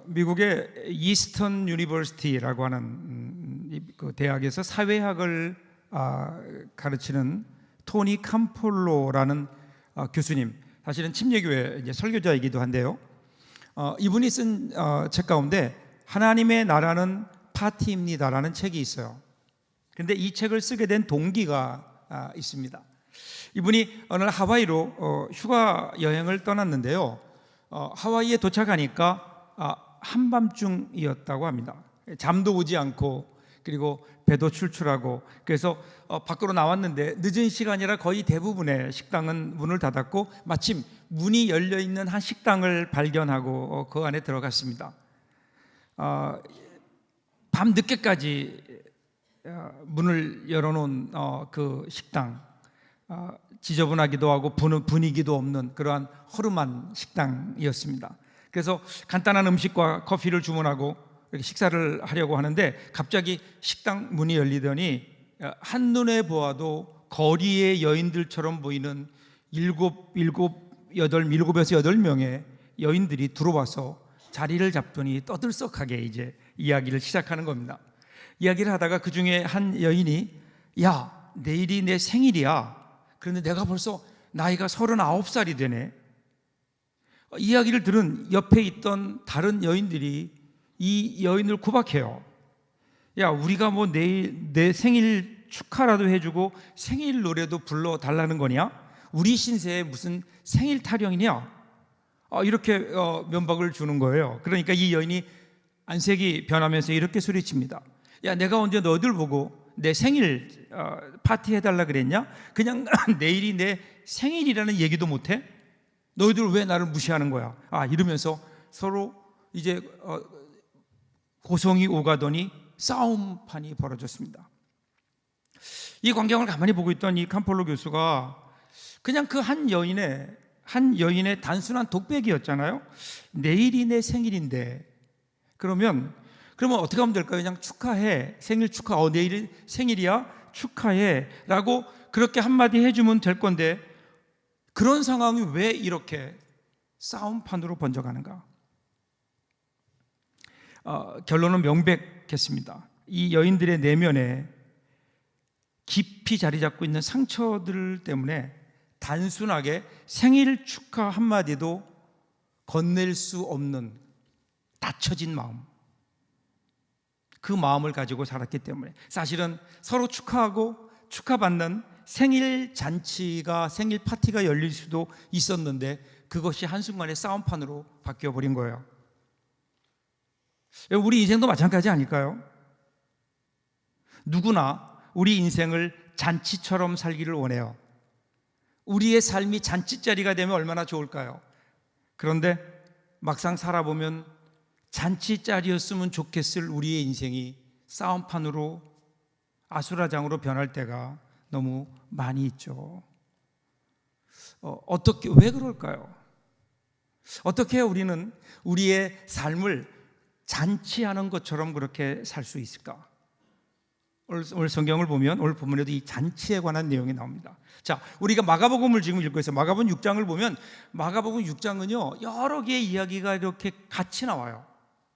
미국의 이스턴 유니버시티라고 하는 그 대학에서 사회학을 가르치는 토니 캄폴로라는 교수님, 사실은 침례교회 이제 설교자이기도 한데요. 이분이 쓴 책 가운데 하나님의 나라는 파티입니다라는 책이 있어요. 그런데 이 책을 쓰게 된 동기가 있습니다. 이분이 어느 날 하와이로 휴가 여행을 떠났는데요. 하와이에 도착하니까 한밤중이었다고 합니다. 잠도 오지 않고 그리고 배도 출출하고, 그래서 밖으로 나왔는데 늦은 시간이라 거의 대부분의 식당은 문을 닫았고 마침 문이 열려있는 한 식당을 발견하고 그 안에 들어갔습니다. 밤 늦게까지 문을 열어놓은 그 식당, 지저분하기도 하고 분위기도 없는 그러한 허름한 식당이었습니다. 그래서 간단한 음식과 커피를 주문하고 이렇게 식사를 하려고 하는데 갑자기 식당 문이 열리더니 한눈에 보아도 거리의 여인들처럼 보이는 일곱에서 여덟 명의 여인들이 들어와서 자리를 잡더니 떠들썩하게 이제 이야기를 시작하는 겁니다. 이야기를 하다가 그 중에 한 여인이, 야, 내일이 내 생일이야. 그런데 내가 벌써 나이가 39살이 되네. 이야기를 들은 옆에 있던 다른 여인들이 이 여인을 구박해요. 야, 우리가 뭐 내일 내 생일 축하라도 해주고 생일 노래도 불러달라는 거냐? 우리 신세에 무슨 생일 타령이냐? 이렇게 면박을 주는 거예요. 그러니까 이 여인이 안색이 변하면서 이렇게 소리칩니다. 야, 내가 언제 너희들 보고 내 생일 파티 해달라 그랬냐? 그냥 내일이 내 생일이라는 얘기도 못해? 너희들 왜 나를 무시하는 거야? 이러면서 서로 이제 고성이 오가더니 싸움판이 벌어졌습니다. 이 광경을 가만히 보고 있던 이 캄폴로 교수가 그냥 그 한 여인의 단순한 독백이었잖아요. 내일이 내 생일인데 그러면 어떻게 하면 될까요? 그냥 축하해, 생일 축하, 내일 생일이야, 축하해 라고 그렇게 한마디 해주면 될 건데, 그런 상황이 왜 이렇게 싸움판으로 번져가는가? 결론은 명백했습니다. 이 여인들의 내면에 깊이 자리 잡고 있는 상처들 때문에 단순하게 생일 축하 한마디도 건넬 수 없는 닫혀진 마음, 그 마음을 가지고 살았기 때문에 사실은 서로 축하하고 축하받는 생일 잔치가, 생일 파티가 열릴 수도 있었는데 그것이 한순간에 싸움판으로 바뀌어버린 거예요. 우리 인생도 마찬가지 아닐까요? 누구나 우리 인생을 잔치처럼 살기를 원해요. 우리의 삶이 잔치자리가 되면 얼마나 좋을까요? 그런데 막상 살아보면 잔치자리였으면 좋겠을 우리의 인생이 싸움판으로, 아수라장으로 변할 때가 너무 많이 있죠. 왜 그럴까요? 어떻게 우리는 우리의 삶을 잔치하는 것처럼 그렇게 살 수 있을까? 오늘 성경을 보면 오늘 본문에도 이 잔치에 관한 내용이 나옵니다. 자, 우리가 마가복음을 지금 읽고 있어요. 마가복음 6장을 보면 마가복음 6장은요 여러 개의 이야기가 이렇게 같이 나와요.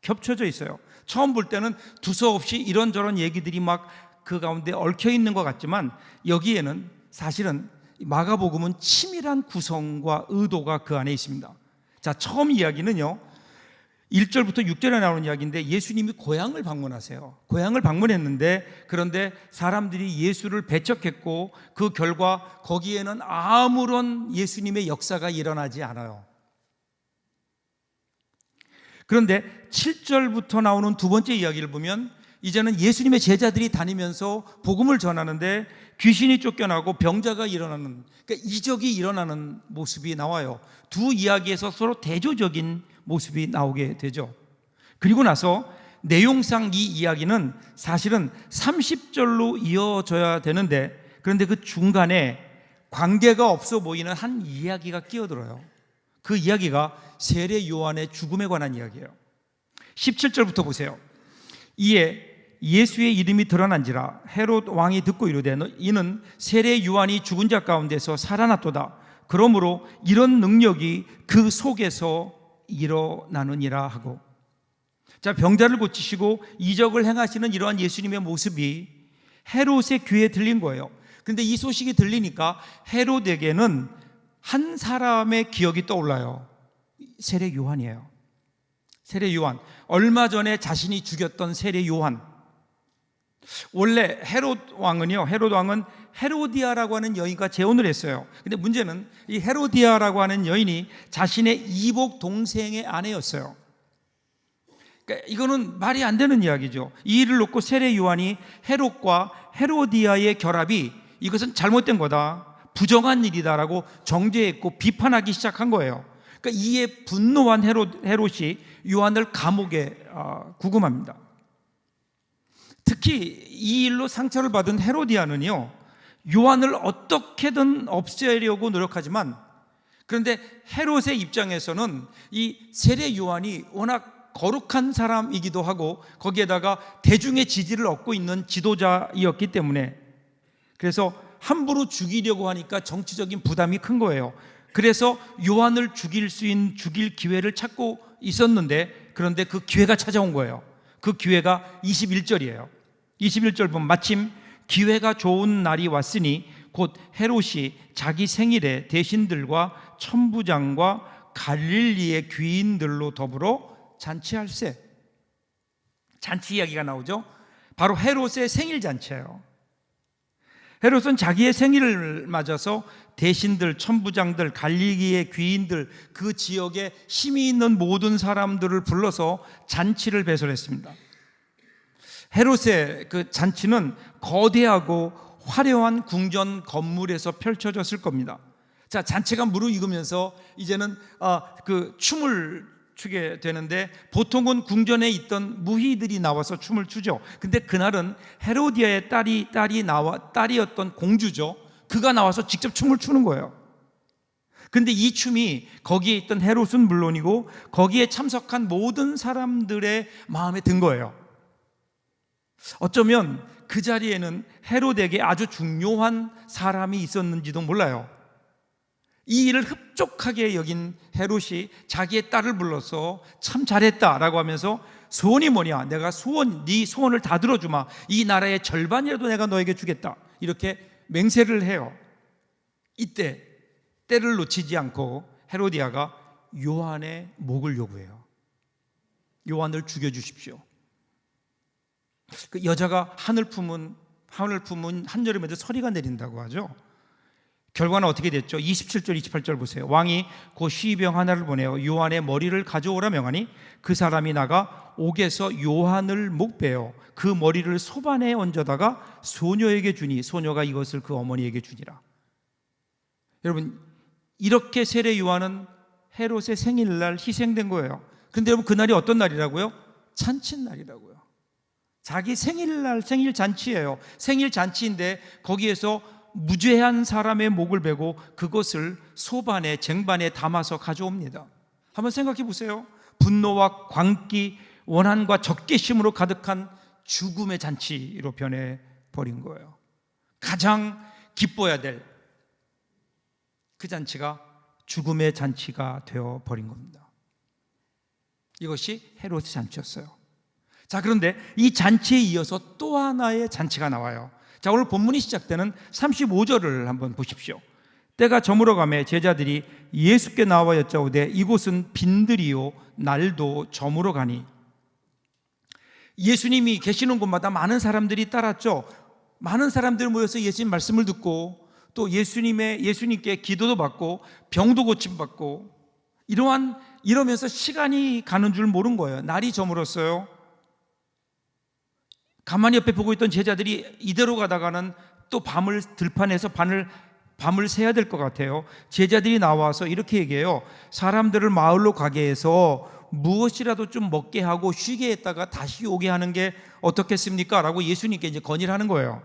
겹쳐져 있어요. 처음 볼 때는 두서없이 이런저런 얘기들이 막 그 가운데 얽혀 있는 것 같지만 여기에는 사실은 마가복음은 치밀한 구성과 의도가 그 안에 있습니다. 자, 처음 이야기는요 1절부터 6절에 나오는 이야기인데, 예수님이 고향을 방문하세요. 고향을 방문했는데 그런데 사람들이 예수를 배척했고 그 결과 거기에는 아무런 예수님의 역사가 일어나지 않아요. 그런데 7절부터 나오는 두 번째 이야기를 보면 이제는 예수님의 제자들이 다니면서 복음을 전하는데 귀신이 쫓겨나고 병자가 일어나는, 그러니까 이적이 일어나는 모습이 나와요. 두 이야기에서 서로 대조적인 모습이 나오게 되죠. 그리고 나서 내용상 이 이야기는 사실은 30절로 이어져야 되는데, 그런데 그 중간에 관계가 없어 보이는 한 이야기가 끼어들어요. 그 이야기가 세례 요한의 죽음에 관한 이야기예요. 17절부터 보세요. 이에 예수의 이름이 드러난지라 헤롯 왕이 듣고 이르되 이는 세례 요한이 죽은 자 가운데서 살아났도다. 그러므로 이런 능력이 그 속에서 일어나느니라 하고, 자, 병자를 고치시고 이적을 행하시는 이러한 예수님의 모습이 헤롯의 귀에 들린 거예요. 근데 이 소식이 들리니까 헤롯에게는 한 사람의 기억이 떠올라요. 세례 요한이에요. 세례 요한. 얼마 전에 자신이 죽였던 세례 요한. 원래 헤롯 왕은 헤로디아라고 하는 여인과 재혼을 했어요. 근데 문제는 이 헤로디아라고 하는 여인이 자신의 이복 동생의 아내였어요. 그러니까 이거는 말이 안 되는 이야기죠. 이 일을 놓고 세례 요한이 헤롯과 헤로디아의 결합이 이것은 잘못된 거다, 부정한 일이다라고 정죄했고 비판하기 시작한 거예요. 그러니까 이에 분노한 헤롯이 요한을 감옥에 구금합니다. 특히 이 일로 상처를 받은 헤로디아는요, 요한을 어떻게든 없애려고 노력하지만, 그런데 헤롯의 입장에서는 이 세례 요한이 워낙 거룩한 사람이기도 하고 거기에다가 대중의 지지를 얻고 있는 지도자이었기 때문에, 그래서 함부로 죽이려고 하니까 정치적인 부담이 큰 거예요. 그래서 요한을 죽일 기회를 찾고 있었는데, 그런데 그 기회가 찾아온 거예요. 그 기회가 21절이에요. 21절 보면 마침 기회가 좋은 날이 왔으니 곧 헤롯이 자기 생일에 대신들과 천부장과 갈릴리의 귀인들로 더불어 잔치할세. 잔치 이야기가 나오죠. 바로 헤롯의 생일 잔치예요. 헤롯은 자기의 생일을 맞아서 대신들, 천부장들, 갈릴리의 귀인들, 그 지역에 힘이 있는 모든 사람들을 불러서 잔치를 배설했습니다. 헤롯의 그 잔치는 거대하고 화려한 궁전 건물에서 펼쳐졌을 겁니다. 자, 잔치가 무르익으면서 이제는 그 춤을 추게 되는데, 보통은 궁전에 있던 무희들이 나와서 춤을 추죠. 근데 그날은 헤로디아의 딸이었던 공주죠. 그가 나와서 직접 춤을 추는 거예요. 근데 이 춤이 거기에 있던 헤롯은 물론이고 거기에 참석한 모든 사람들의 마음에 든 거예요. 어쩌면 그 자리에는 헤롯에게 아주 중요한 사람이 있었는지도 몰라요. 이 일을 흡족하게 여긴 헤롯이 자기의 딸을 불러서 참 잘했다라고 하면서, 소원이 뭐냐, 내가 네 소원을 다 들어주마, 이 나라의 절반이라도 내가 너에게 주겠다, 이렇게 맹세를 해요. 이때 때를 놓치지 않고 헤로디아가 요한의 목을 요구해요. 요한을 죽여주십시오. 그 여자가 하늘 품은 한여름에도 서리가 내린다고 하죠. 결과는 어떻게 됐죠? 27절 28절 보세요. 왕이 그 시병 하나를 보내어 요한의 머리를 가져오라 명하니 그 사람이 나가 옥에서 요한을 목베어 그 머리를 소반에 얹어다가 소녀에게 주니 소녀가 이것을 그 어머니에게 주니라. 여러분, 이렇게 세례 요한은 헤롯의 생일날 희생된 거예요. 근데 여러분, 그날이 어떤 날이라고요? 잔칫날이라고요. 자기 생일날, 생일 잔치예요. 생일 잔치인데 거기에서 무죄한 사람의 목을 베고 그것을 소반에, 쟁반에 담아서 가져옵니다. 한번 생각해 보세요. 분노와 광기, 원한과 적개심으로 가득한 죽음의 잔치로 변해버린 거예요. 가장 기뻐야 될 그 잔치가 죽음의 잔치가 되어버린 겁니다. 이것이 헤롯의 잔치였어요. 자, 그런데 이 잔치에 이어서 또 하나의 잔치가 나와요. 자, 오늘 본문이 시작되는 35절을 한번 보십시오. 때가 저물어 가매 제자들이 예수께 나와 여짜오되 이곳은 빈들이요 날도 저물어 가니. 예수님이 계시는 곳마다 많은 사람들이 따랐죠. 많은 사람들이 모여서 예수님 말씀을 듣고 또 예수님께 기도도 받고 병도 고침받고 이러면서 시간이 가는 줄 모른 거예요. 날이 저물었어요. 가만히 옆에 보고 있던 제자들이 이대로 가다가는 또 밤을 들판에서 밤을 새야 될 것 같아요. 제자들이 나와서 이렇게 얘기해요. 사람들을 마을로 가게 해서 무엇이라도 좀 먹게 하고 쉬게 했다가 다시 오게 하는 게 어떻겠습니까? 라고 예수님께 이제 건의를 하는 거예요.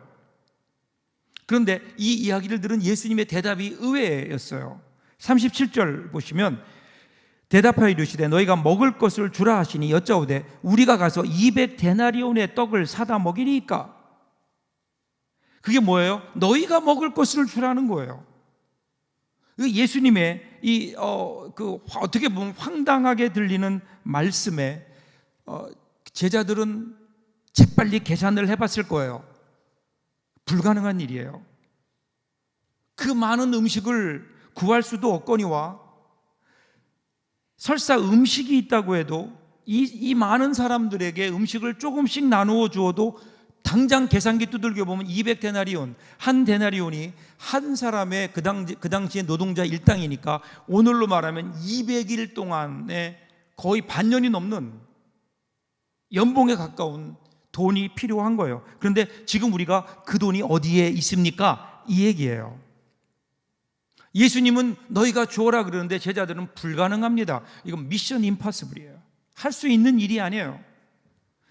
그런데 이 이야기를 들은 예수님의 대답이 의외였어요. 37절 보시면 대답하여 이르시되 너희가 먹을 것을 주라 하시니 여짜오되 우리가 가서 200데나리온의 떡을 사다 먹이리이까? 그게 뭐예요? 너희가 먹을 것을 주라는 거예요. 예수님의 어떻게 보면 황당하게 들리는 말씀에 제자들은 재빨리 계산을 해봤을 거예요. 불가능한 일이에요. 그 많은 음식을 구할 수도 없거니와 설사 음식이 있다고 해도 이 많은 사람들에게 음식을 조금씩 나누어 주어도 당장 계산기 두들겨 보면 200데나리온, 한 데나리온이 한 사람의 그 당시의 노동자 일당이니까 오늘로 말하면 200일 동안에 거의 반년이 넘는 연봉에 가까운 돈이 필요한 거예요. 그런데 지금 우리가 그 돈이 어디에 있습니까? 이 얘기예요. 예수님은 너희가 주어라 그러는데 제자들은 불가능합니다. 이건 미션 임파서블이에요. 할 수 있는 일이 아니에요.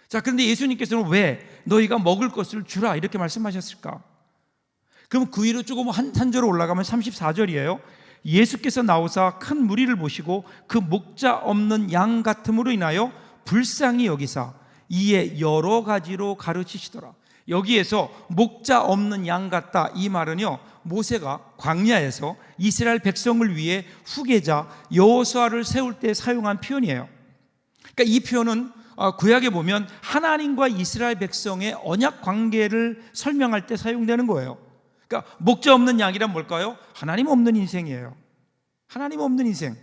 자, 그런데 예수님께서는 왜 너희가 먹을 것을 주라 이렇게 말씀하셨을까? 그럼 그 위로 조금 한 절 올라가면 34절이에요. 예수께서 나오사 큰 무리를 보시고 그 목자 없는 양 같음으로 인하여 불쌍히 여기사 이에 여러 가지로 가르치시더라. 여기에서 목자 없는 양 같다 이 말은요, 모세가 광야에서 이스라엘 백성을 위해 후계자 여호수아를 세울 때 사용한 표현이에요. 그러니까 이 표현은 구약에 보면 하나님과 이스라엘 백성의 언약 관계를 설명할 때 사용되는 거예요. 그러니까 목자 없는 양이란 뭘까요? 하나님 없는 인생이에요. 하나님 없는 인생.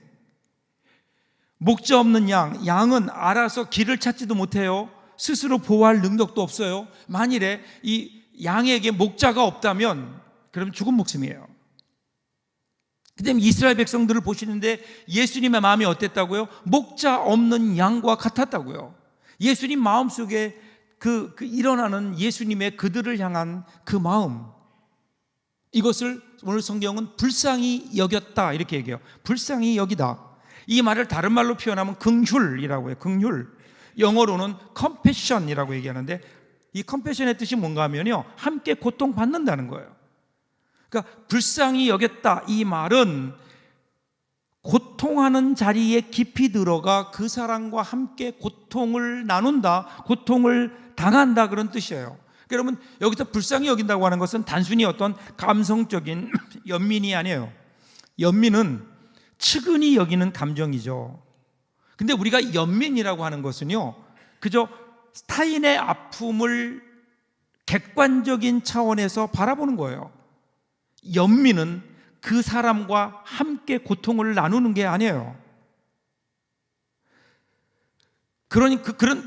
목자 없는 양은 알아서 길을 찾지도 못해요. 스스로 보호할 능력도 없어요. 만일에 이 양에게 목자가 없다면 그럼 죽은 목숨이에요. 그다음에 이스라엘 백성들을 보시는데 예수님의 마음이 어땠다고요? 목자 없는 양과 같았다고요. 예수님 마음속에 일어나는 예수님의 그들을 향한 그 마음, 이것을 오늘 성경은 불쌍히 여겼다 이렇게 얘기해요. 불쌍히 여기다. 이 말을 다른 말로 표현하면 긍휼이라고 해요. 긍휼. 영어로는 compassion이라고 얘기하는데 이 compassion의 뜻이 뭔가 하면요, 함께 고통받는다는 거예요. 그러니까 불쌍히 여겼다 이 말은 고통하는 자리에 깊이 들어가 그 사람과 함께 고통을 나눈다, 고통을 당한다 그런 뜻이에요. 여러분, 여기서 불쌍히 여긴다고 하는 것은 단순히 어떤 감성적인 연민이 아니에요. 연민은 측은히 여기는 감정이죠. 근데 우리가 연민이라고 하는 것은요, 그저 타인의 아픔을 객관적인 차원에서 바라보는 거예요. 연민은 그 사람과 함께 고통을 나누는 게 아니에요. 그런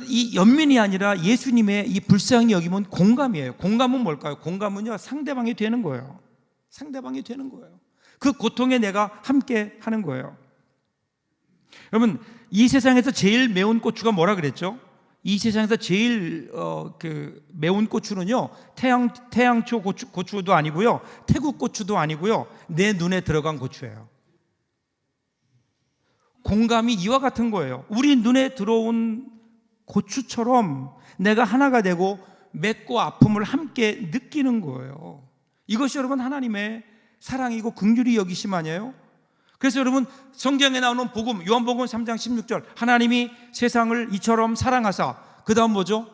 이 연민이 아니라 예수님의 이 불쌍히 여김은 공감이에요. 공감은 뭘까요? 공감은요, 상대방이 되는 거예요. 상대방이 되는 거예요. 그 고통에 내가 함께 하는 거예요. 여러분, 이 세상에서 제일 매운 고추가 뭐라 그랬죠? 이 세상에서 제일 매운 고추는요, 태양초 고추도 아니고요, 태국 고추도 아니고요, 내 눈에 들어간 고추예요. 공감이 이와 같은 거예요. 우리 눈에 들어온 고추처럼 내가 하나가 되고 맺고 아픔을 함께 느끼는 거예요. 이것이 여러분 하나님의 사랑이고 긍휼히 여기심 아니에요? 그래서 여러분, 성경에 나오는 복음, 요한복음 3장 16절, 하나님이 세상을 이처럼 사랑하사, 그 다음 뭐죠?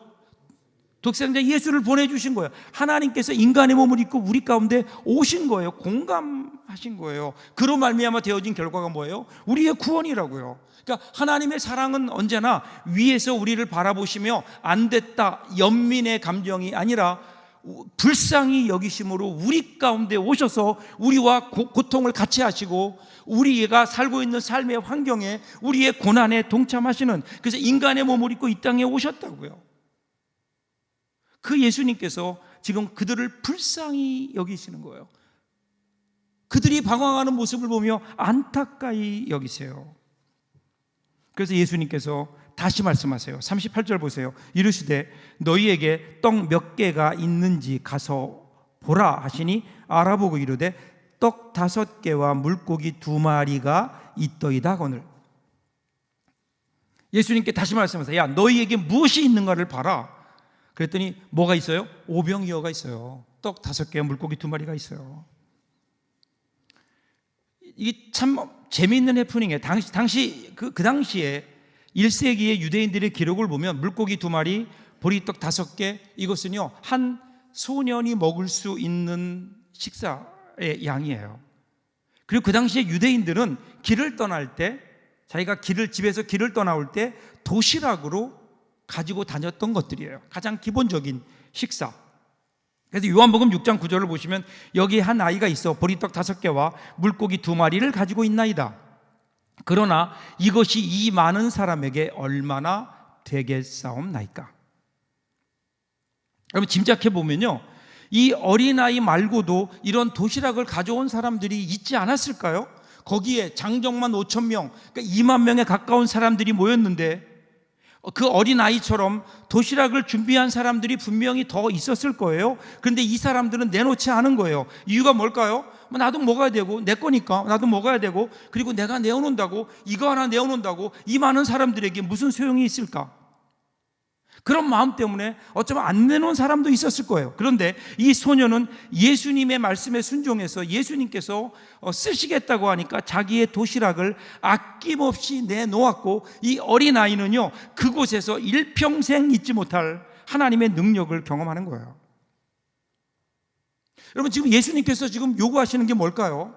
독생자 예수를 보내주신 거예요. 하나님께서 인간의 몸을 입고 우리 가운데 오신 거예요. 공감하신 거예요. 그로 말미암아 되어진 결과가 뭐예요? 우리의 구원이라고요. 그러니까 하나님의 사랑은 언제나 위에서 우리를 바라보시며 안 됐다, 연민의 감정이 아니라 불쌍히 여기심으로 우리 가운데 오셔서 우리와 고통을 같이 하시고 우리가 살고 있는 삶의 환경에 우리의 고난에 동참하시는, 그래서 인간의 몸을 입고 이 땅에 오셨다고요. 그 예수님께서 지금 그들을 불쌍히 여기시는 거예요. 그들이 방황하는 모습을 보며 안타까이 여기세요. 그래서 예수님께서 다시 말씀하세요. 38절 보세요. 이르시되 너희에게 떡 몇 개가 있는지 가서 보라 하시니 알아보고 이르되 떡 5개와 물고기 2마리가 있더이다 거늘. 예수님께 다시 말씀하세요. 야, 너희에게 무엇이 있는가를 봐라. 그랬더니 뭐가 있어요? 오병이어가 있어요. 떡 5개와 물고기 2마리가 있어요. 이게 참 재미있는 해프닝이에요. 그 당시에 1세기의 유대인들의 기록을 보면 물고기 2마리, 보리떡 5개, 이것은요 한 소년이 먹을 수 있는 식사의 양이에요. 그리고 그 당시에 유대인들은 길을 떠날 때, 자기가 집에서 길을 떠나올 때 도시락으로 가지고 다녔던 것들이에요. 가장 기본적인 식사. 그래서 요한복음 6장 9절을 보시면 여기 한 아이가 있어 보리떡 5개와 물고기 2마리를 가지고 있나이다. 그러나 이것이 이 많은 사람에게 얼마나 되겠사옵나이까. 여러분 짐작해 보면요, 이 어린아이 말고도 이런 도시락을 가져온 사람들이 있지 않았을까요? 거기에 장정만 5천 명, 그러니까 2만 명에 가까운 사람들이 모였는데 그 어린아이처럼 도시락을 준비한 사람들이 분명히 더 있었을 거예요. 그런데 이 사람들은 내놓지 않은 거예요. 이유가 뭘까요? 나도 먹어야 되고, 내 거니까 나도 먹어야 되고, 그리고 내가 내어놓는다고, 이거 하나 내어놓는다고 이 많은 사람들에게 무슨 소용이 있을까? 그런 마음 때문에 어쩌면 안 내놓은 사람도 있었을 거예요. 그런데 이 소녀는 예수님의 말씀에 순종해서 예수님께서 쓰시겠다고 하니까 자기의 도시락을 아낌없이 내놓았고, 이 어린아이는요 그곳에서 일평생 잊지 못할 하나님의 능력을 경험하는 거예요. 여러분 지금 예수님께서 지금 요구하시는 게 뭘까요?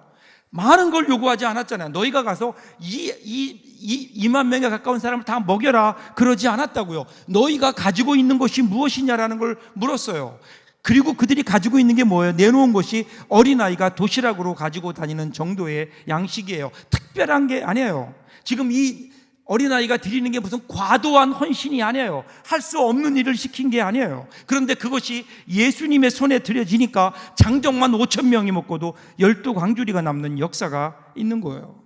많은 걸 요구하지 않았잖아요. 너희가 가서 2만 명에 가까운 사람을 다 먹여라 그러지 않았다고요. 너희가 가지고 있는 것이 무엇이냐라는 걸 물었어요. 그리고 그들이 가지고 있는 게 뭐예요? 내놓은 것이 어린아이가 도시락으로 가지고 다니는 정도의 양식이에요. 특별한 게 아니에요. 지금 이 어린아이가 드리는 게 무슨 과도한 헌신이 아니에요. 할 수 없는 일을 시킨 게 아니에요. 그런데 그것이 예수님의 손에 드려지니까 장정만 5천 명이 먹고도 12광주리가 남는 역사가 있는 거예요.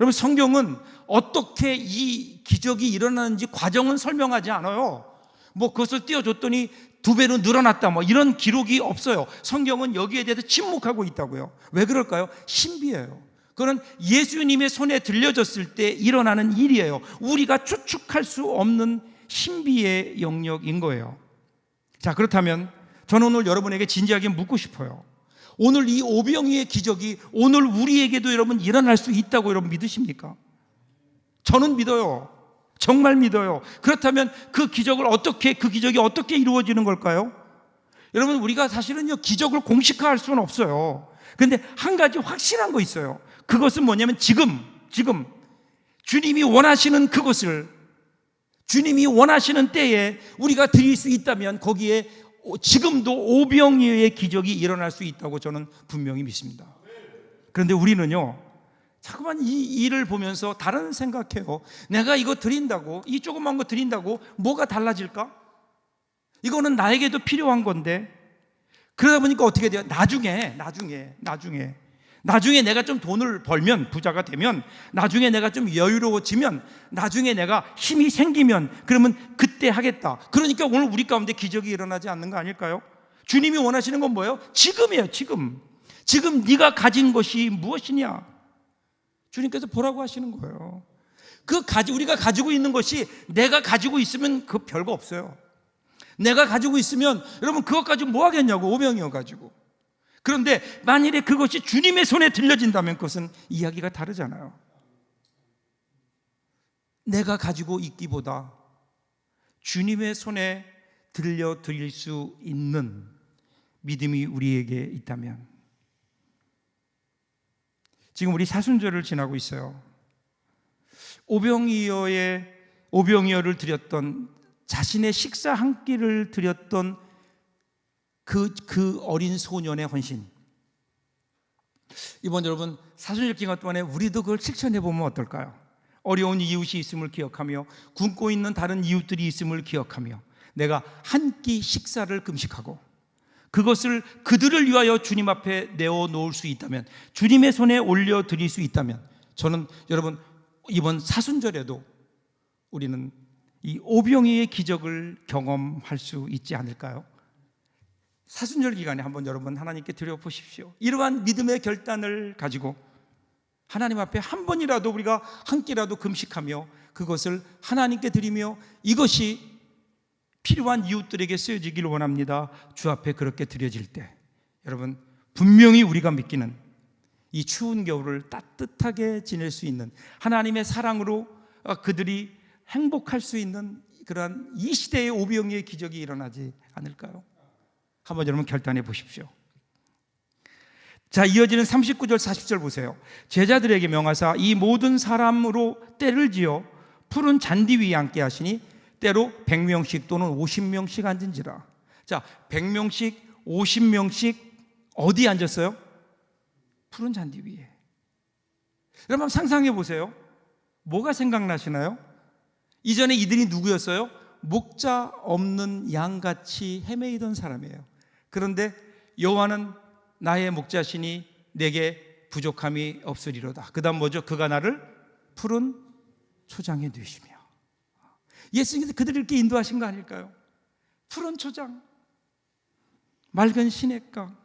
여러분 성경은 어떻게 이 기적이 일어나는지 과정은 설명하지 않아요. 그것을 띄워줬더니 2배로 늘어났다 이런 기록이 없어요. 성경은 여기에 대해서 침묵하고 있다고요. 왜 그럴까요? 신비해요. 그건 예수님의 손에 들려졌을 때 일어나는 일이에요. 우리가 추측할 수 없는 신비의 영역인 거예요. 자, 그렇다면 저는 오늘 여러분에게 진지하게 묻고 싶어요. 오늘 이 오병이의 기적이 오늘 우리에게도 여러분 일어날 수 있다고 여러분 믿으십니까? 저는 믿어요. 정말 믿어요. 그렇다면 그 기적이 어떻게 이루어지는 걸까요? 여러분 우리가 사실은요 기적을 공식화할 수는 없어요. 그런데 한 가지 확실한 거 있어요. 그것은 뭐냐면 지금 주님이 원하시는 그것을 주님이 원하시는 때에 우리가 드릴 수 있다면 거기에 지금도 오병이어의 기적이 일어날 수 있다고 저는 분명히 믿습니다. 그런데 우리는요 자꾸만 이 일을 보면서 다른 생각해요. 내가 이거 드린다고, 이 조그만 거 드린다고 뭐가 달라질까? 이거는 나에게도 필요한 건데. 그러다 보니까 어떻게 돼요? 나중에 내가 좀 돈을 벌면, 부자가 되면, 나중에 내가 좀 여유로워지면, 나중에 내가 힘이 생기면, 그러면 그때 하겠다. 그러니까 오늘 우리 가운데 기적이 일어나지 않는 거 아닐까요? 주님이 원하시는 건 뭐예요? 지금이에요. 지금 네가 가진 것이 무엇이냐? 주님께서 보라고 하시는 거예요. 우리가 가지고 있는 것이 내가 가지고 있으면 그 별거 없어요. 내가 가지고 있으면 여러분 그것 가지고 뭐 하겠냐고, 오병이어 가지고. 그런데 만일에 그것이 주님의 손에 들려진다면 그것은 이야기가 다르잖아요. 내가 가지고 있기보다 주님의 손에 들려드릴 수 있는 믿음이 우리에게 있다면. 지금 우리 사순절을 지나고 있어요. 오병이어를 드렸던, 자신의 식사 한 끼를 드렸던 그 어린 소년의 헌신. 이번 여러분 사순절 기간 동안에 우리도 그걸 실천해 보면 어떨까요? 어려운 이웃이 있음을 기억하며 굶고 있는 다른 이웃들이 있음을 기억하며 내가 한 끼 식사를 금식하고 그것을 그들을 위하여 주님 앞에 내어놓을 수 있다면, 주님의 손에 올려드릴 수 있다면, 저는 여러분 이번 사순절에도 우리는 이 오병이의 기적을 경험할 수 있지 않을까요? 사순절 기간에 한번 여러분 하나님께 드려보십시오. 이러한 믿음의 결단을 가지고 하나님 앞에 한 번이라도 우리가 한 끼라도 금식하며 그것을 하나님께 드리며 이것이 필요한 이웃들에게 쓰여지기를 원합니다. 주 앞에 그렇게 드려질 때 여러분 분명히 우리가 믿기는 이 추운 겨울을 따뜻하게 지낼 수 있는, 하나님의 사랑으로 그들이 행복할 수 있는 그러한 이 시대의 오병이의 기적이 일어나지 않을까요? 한번 여러분 결단해 보십시오. 자, 이어지는 39절 40절 보세요. 제자들에게 명하사 이 모든 사람으로 때를 지어 푸른 잔디 위에 앉게 하시니 때로 100명씩 또는 50명씩 앉은지라. 자, 100명씩 50명씩 어디에 앉았어요? 푸른 잔디 위에. 여러분 한번 상상해 보세요. 뭐가 생각나시나요? 이전에 이들이 누구였어요? 목자 없는 양같이 헤매이던 사람이에요. 그런데 여호와는 나의 목자시니 내게 부족함이 없으리로다. 그 다음 뭐죠? 그가 나를 푸른 초장에 누이시며. 예수님께서 그들을 이렇게 인도하신 거 아닐까요? 푸른 초장, 맑은 시냇강.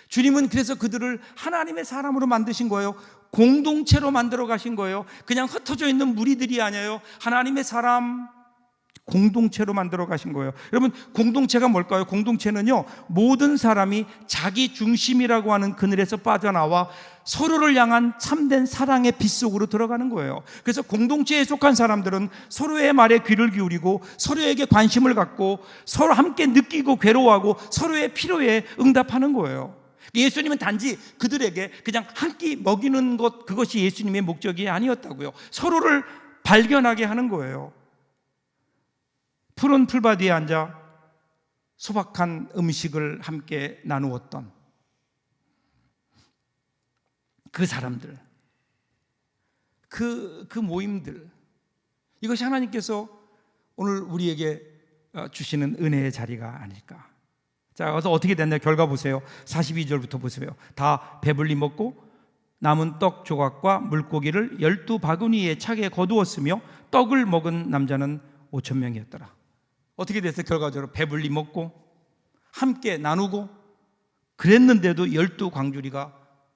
주님은 그래서 그들을 하나님의 사람으로 만드신 거예요. 공동체로 만들어 가신 거예요. 그냥 흩어져 있는 무리들이 아니에요. 하나님의 사람, 공동체로 만들어 가신 거예요. 여러분, 공동체가 뭘까요? 공동체는요, 모든 사람이 자기 중심이라고 하는 그늘에서 빠져나와 서로를 향한 참된 사랑의 빛 속으로 들어가는 거예요. 그래서 공동체에 속한 사람들은 서로의 말에 귀를 기울이고 서로에게 관심을 갖고 서로 함께 느끼고 괴로워하고 서로의 필요에 응답하는 거예요. 예수님은 단지 그들에게 그냥 한 끼 먹이는 것, 그것이 예수님의 목적이 아니었다고요. 서로를 발견하게 하는 거예요. 푸른 풀밭 위에 앉아 소박한 음식을 함께 나누었던 그 사람들, 그 모임들, 이것이 하나님께서 오늘 우리에게 주시는 은혜의 자리가 아닐까. 자, 그래서 어떻게 됐나요? 결과 보세요. 42절부터 보세요. 다 배불리 먹고 남은 떡 조각과 물고기를 12바구니에 차게 거두었으며 떡을 먹은 남자는 5,000명이었더라. 어떻게 됐어요? 결과적으로 배불리 먹고 함께 나누고 그랬는데도 12광주리가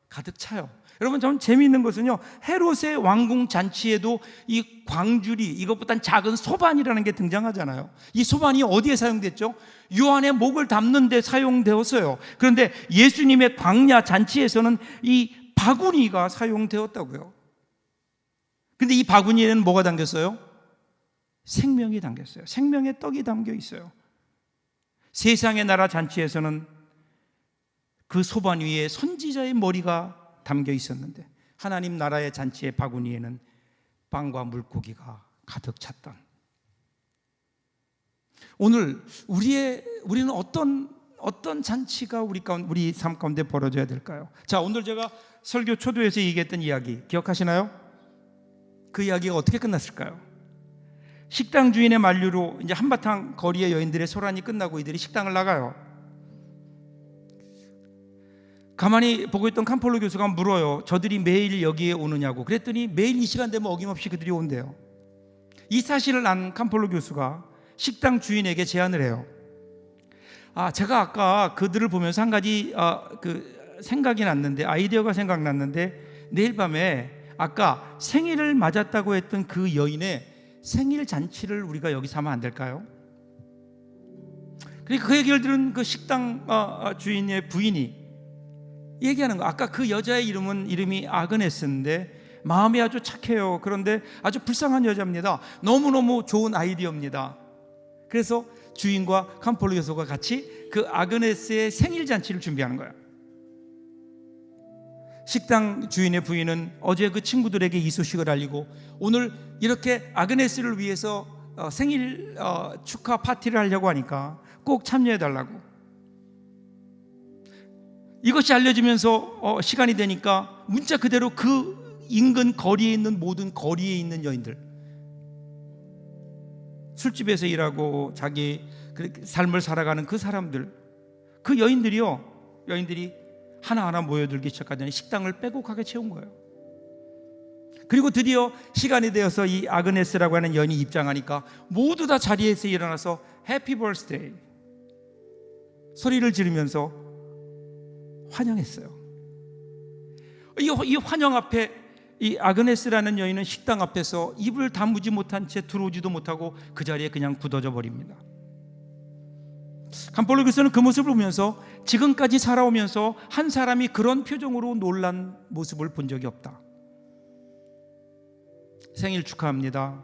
가득 차요. 여러분, 좀 재미있는 것은요, 헤롯의 왕궁 잔치에도 이 광주리, 이것보단 작은 소반이라는 게 등장하잖아요. 이 소반이 어디에 사용됐죠? 요한의 목을 담는 데 사용되었어요. 그런데 예수님의 광야 잔치에서는 이 바구니가 사용되었다고요. 근데 이 바구니에는 뭐가 담겼어요? 생명이 담겼어요. 생명의 떡이 담겨 있어요. 세상의 나라 잔치에서는 그 소반 위에 선지자의 머리가 담겨 있었는데 하나님 나라의 잔치의 바구니에는 빵과 물고기가 가득 찼던. 오늘 우리는 어떤 잔치가 우리 삶 가운데 벌어져야 될까요? 자, 오늘 제가 설교 초도에서 얘기했던 이야기 기억하시나요? 그 이야기가 어떻게 끝났을까요? 식당 주인의 만류로 이제 한바탕 거리의 여인들의 소란이 끝나고 이들이 식당을 나가요. 가만히 보고 있던 캄폴로 교수가 물어요. 저들이 매일 여기에 오느냐고. 그랬더니 매일 이 시간 되면 어김없이 그들이 온대요. 이 사실을 안 캄폴로 교수가 식당 주인에게 제안을 해요. 제가 아까 그들을 보면서 한 가지 생각이 났는데, 아이디어가 생각났는데, 내일 밤에 아까 생일을 맞았다고 했던 그 여인의 생일 잔치를 우리가 여기서 하면 안 될까요? 그러니까 그 얘기를 들은 그 식당 주인의 부인이 얘기하는 거. 아까 그 여자의 이름이 아그네스인데 마음이 아주 착해요. 그런데 아주 불쌍한 여자입니다. 너무너무 좋은 아이디어입니다. 그래서 주인과 캄폴로 교수가 같이 그 아그네스의 생일 잔치를 준비하는 거예요. 식당 주인의 부인은 어제 그 친구들에게 이 소식을 알리고 오늘 이렇게 아그네스를 위해서 생일 축하 파티를 하려고 하니까 꼭 참여해 달라고. 이것이 알려지면서 시간이 되니까 문자 그대로 그 인근 거리에 있는 모든 거리에 있는 여인들, 술집에서 일하고 자기 삶을 살아가는 그 사람들, 그 여인들이 하나하나 모여들기 시작하더니 식당을 빼곡하게 채운 거예요. 그리고 드디어 시간이 되어서 이 아그네스라고 하는 여인이 입장하니까 모두 다 자리에서 일어나서 해피 버스데이 소리를 지르면서 환영했어요. 이 환영 앞에 이 아그네스라는 여인은 식당 앞에서 입을 다무지 못한 채 들어오지도 못하고 그 자리에 그냥 굳어져 버립니다. 캄폴로 교수는 그 모습을 보면서 지금까지 살아오면서 한 사람이 그런 표정으로 놀란 모습을 본 적이 없다. 생일 축하합니다.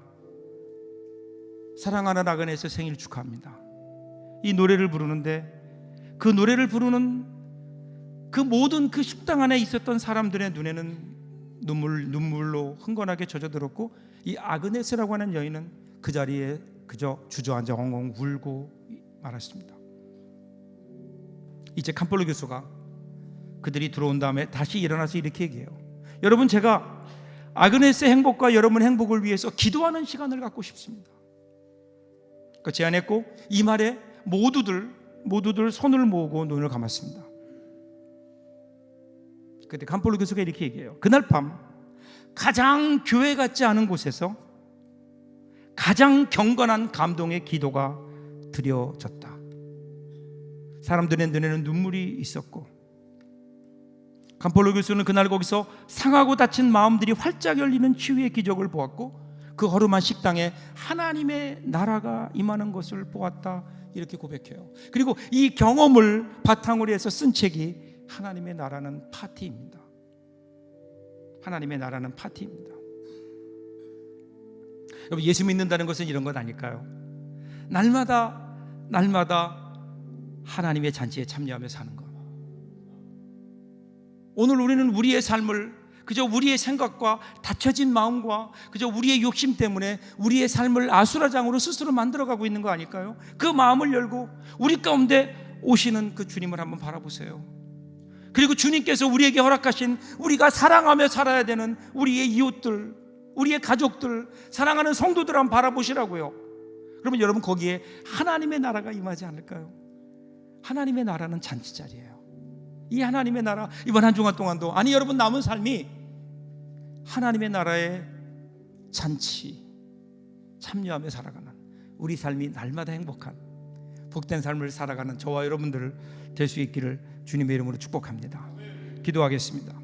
사랑하는 아그네스 생일 축하합니다. 이 노래를 부르는데 그 노래를 부르는 그 모든 그 식당 안에 있었던 사람들의 눈에는 눈물로 흥건하게 젖어들었고 이 아그네스라고 하는 여인은 그 자리에 그저 주저앉아 엉엉 울고 말았습니다. 이제 캄폴로 교수가 그들이 들어온 다음에 다시 일어나서 이렇게 얘기해요. 여러분, 제가 아그네스의 행복과 여러분의 행복을 위해서 기도하는 시간을 갖고 싶습니다. 그 제안했고 이 말에 모두들 손을 모으고 눈을 감았습니다. 그때 캄폴로 교수가 이렇게 얘기해요. 그날 밤 가장 교회 같지 않은 곳에서 가장 경건한 감동의 기도가 드려졌다. 사람들의 눈에는 눈물이 있었고, 캄폴로 교수는 그날 거기서 상하고 다친 마음들이 활짝 열리는 치유의 기적을 보았고, 그 허름한 식당에 하나님의 나라가 임하는 것을 보았다, 이렇게 고백해요. 그리고 이 경험을 바탕으로 해서 쓴 책이 하나님의 나라는 파티입니다. 하나님의 나라는 파티입니다. 여러분, 예수 믿는다는 것은 이런 것 아닐까요? 날마다 하나님의 잔치에 참여하며 사는 것. 오늘 우리는 우리의 삶을 그저 우리의 생각과 닫혀진 마음과 그저 우리의 욕심 때문에 우리의 삶을 아수라장으로 스스로 만들어가고 있는 거 아닐까요? 그 마음을 열고 우리 가운데 오시는 그 주님을 한번 바라보세요. 그리고 주님께서 우리에게 허락하신 우리가 사랑하며 살아야 되는 우리의 이웃들, 우리의 가족들, 사랑하는 성도들 한번 바라보시라고요. 그러면 여러분, 거기에 하나님의 나라가 임하지 않을까요? 하나님의 나라는 잔치자리예요. 이 하나님의 나라, 이번 한 주간 동안도, 아니 여러분, 남은 삶이 하나님의 나라의 잔치 참여하며 살아가는 우리 삶이 날마다 행복한 복된 삶을 살아가는 저와 여러분들 될 수 있기를 주님의 이름으로 축복합니다. 기도하겠습니다.